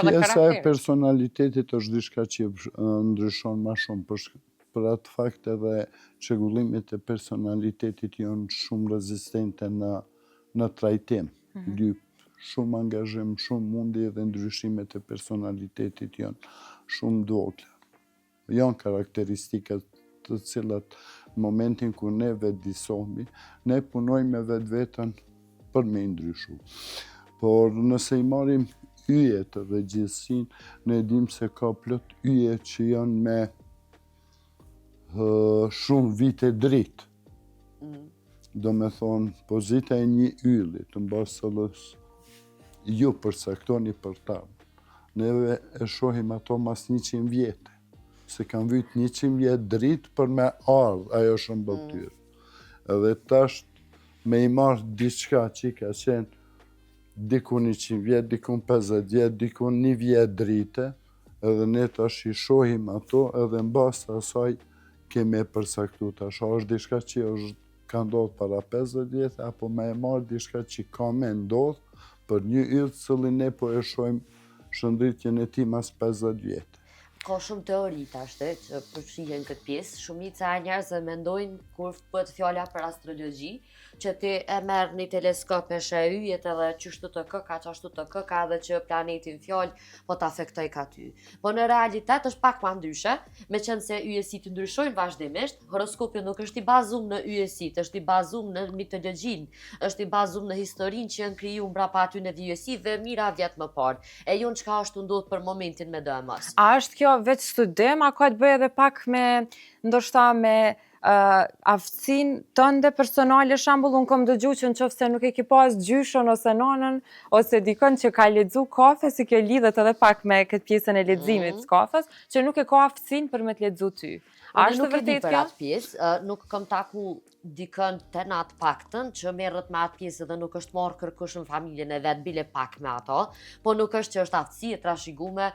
ndryshon edhe Pjesa e karakteri. personalitetit është diçka që ndryshon ma shumë, për atë fakt edhe çrregullimet e personalitetit janë shumë rezistente në trajtim. Shumë angazhim, shumë mundje dhe ndryshimet e personalitetit janë shumë vogla. Janë karakteristikat të cilat në momentin kur ne vetëdijsohemi, ne punojmë me vetveten për me ndryshu. Por nëse i marrim yjet dhe gjithësinë, ne dim se ka plot yje që janë me shumë vite dritë. Do me thonë, pozita e një ylli të mbasëllës ju përsaktoni për ta. Neve e shohim ato mas 100 vjetë, se kanë vyt 100 vjetë dritë për me ardhë ajo shëmbëltyrë. Edhe tash me i marrë diçka që ka qenë dikun 100 vjetë, dikun 50 vjetë, dikun 1 vjetë drite, edhe ne tash i shohim ato edhe në bazë të asaj kemi e përsaktu tash. A është diçka që ka ndodhë para 50 vjetë, apo me e marrë diçka që ka me ndodhë për një yll cëllin ne po e shohim shëndritjen e tij mas 50 vjetë. Ka shumë teori tashte që përfshihen këtë pjesë. Shumica e njerëzve mendojnë kur bëhet fjala për astrologji, që ti e merr një teleskop me sheh yjet edhe qështu të kë, ka qashtu të kë, ka edhe që planetin fjallë, po të afektoj ka ty. Po në realitet është pak ma ndryshe, me qenë se yjesit ndryshojnë vazhdimisht, horoskopi nuk është i bazum në yjesit, është i bazum në mitologjin, është i bazum në historin që janë kriju mbrapa aty në yjesive mira vjetë më parë. E jonë çka është ndodhë për momentin me dëmës. A është kjo veç studim, a ka të bëjë edhe pak me, ndoshta me aftësinë tënde personale, shembull, unë kam dëgju që nëse nuk e ke pas gjyshën ose nonën, ose dikon që ka lexu kafe, si kjo lidhet edhe pak me këtë pjesën e leximit të kafes, që nuk e ka aftësinë për me të lexu ty. A është vërtet kjo? Për atë pjesë, nuk kam taku dikën të në atë paktën që merret me atë pjesë dhe nuk është marrë kërkush në familjen e vet, bile pak me ato, po nuk është që është aftësi e trashëgume